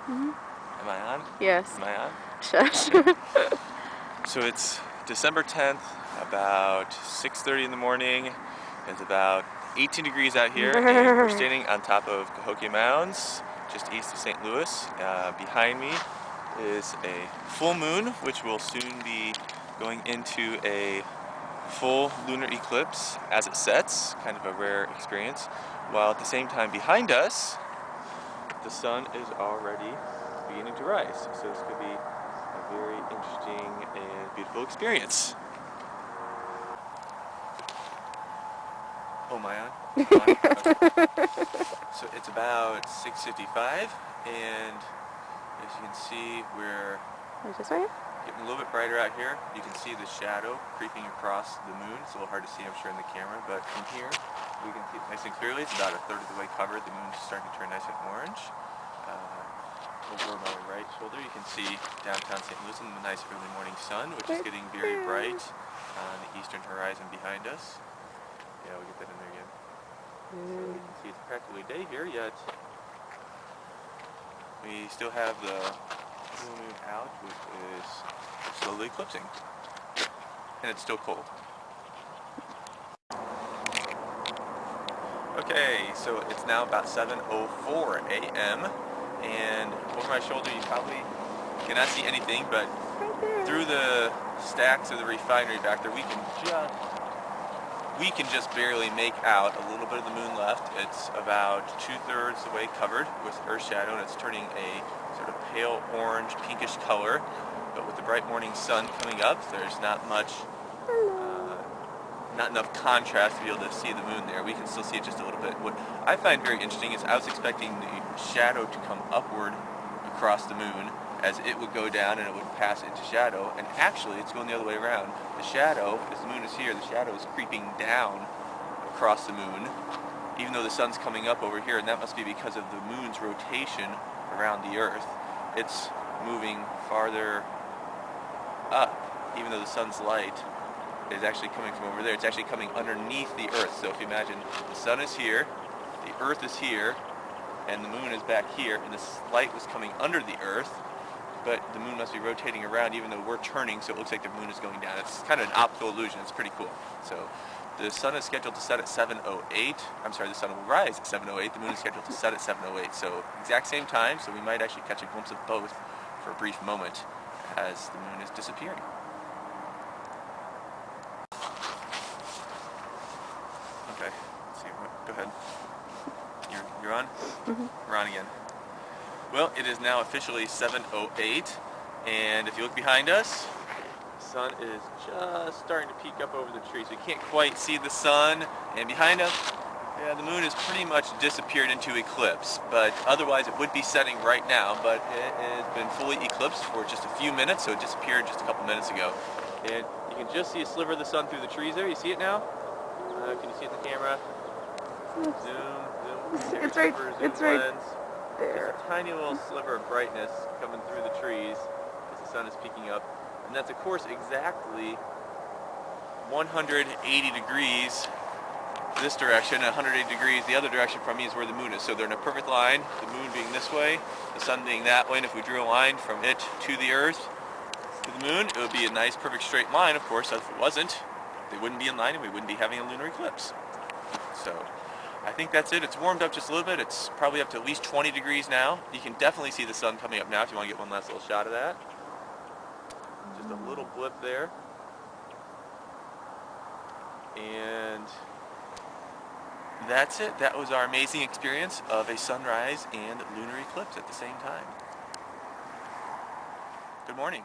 Mm-hmm. Am I on? Yes. Am I on? Shush. So it's December 10th, about 6:30 in the morning. It's about 18 degrees out here, and we're standing on top of Cahokia Mounds, just east of St. Louis. Behind me is a full moon, which will soon be going into a full lunar eclipse as it sets, kind of a rare experience, while at the same time behind us, the sun is already beginning to rise. So this could be a very interesting and beautiful experience. Oh, am I on? Okay. So it's about 6:55, and as you can see, we're getting a little bit brighter out here. You can see the shadow creeping across the moon. It's a little hard to see, I'm sure, in the camera, but from here we can see it nice and clearly. It's about a third of the way covered. The moon's starting to turn nice and orange. Over my right shoulder, you can see downtown St. Louis and the nice early morning sun, which is getting very bright on the eastern horizon behind us. Yeah, we'll get that in there again. So you can see it's practically day here, yet we still have the full moon out, which is slowly eclipsing. And it's still cold. Okay, so it's now about 7:04 a.m. and over my shoulder you probably cannot see anything, but through the stacks of the refinery back there we can just barely make out a little bit of the moon left. It's about 2/3 the way covered with Earth shadow, and it's turning a sort of pale orange pinkish color, but with the bright morning sun coming up there's not enough contrast to be able to see the moon there. We can still see it just a little bit. What I find very interesting is I was expecting the shadow to come upward across the moon as it would go down and it would pass into shadow, and actually it's going the other way around. The shadow, as the moon is here, the shadow is creeping down across the moon, even though the sun's coming up over here, and that must be because of the moon's rotation around the Earth. It's moving farther up, even though the sun's light is actually coming from over there. It's actually coming underneath the Earth. So if you imagine the sun is here, the Earth is here, and the moon is back here, and this light was coming under the Earth, but the moon must be rotating around even though we're turning, so it looks like the moon is going down. It's kind of an optical illusion. It's pretty cool. So the sun is scheduled to set at 7:08. I'm sorry, the sun will rise at 7:08. The moon is scheduled to set at 7:08. So exact same time, so we might actually catch a glimpse of both for a brief moment as the moon is disappearing. Okay, let's see, go ahead. You're on? Mm-hmm. We're on again. Well, it is now officially 7:08, and if you look behind us, the sun is just starting to peek up over the trees. We can't quite see the sun, and behind us, yeah, the moon has pretty much disappeared into eclipse, but otherwise it would be setting right now, but it has been fully eclipsed for just a few minutes, so it disappeared just a couple minutes ago. And you can just see a sliver of the sun through the trees there. You see it now? Can you see it in the camera? Zoom. It's right there. There's a tiny little sliver of brightness coming through the trees as the sun is peeking up. And that's, of course, exactly 180 degrees this direction, and 180 degrees the other direction from me is where the moon is. So they're in a perfect line, the moon being this way, the sun being that way, and if we drew a line from it to the Earth, to the moon, it would be a nice, perfect straight line. Of course, if it wasn't, they wouldn't be in line and we wouldn't be having a lunar eclipse. So I think that's it. It's warmed up just a little bit. It's probably up to at least 20 degrees now. You can definitely see the sun coming up now if you want to get one last little shot of that. Just a little blip there. And that's it. That was our amazing experience of a sunrise and lunar eclipse at the same time. Good morning.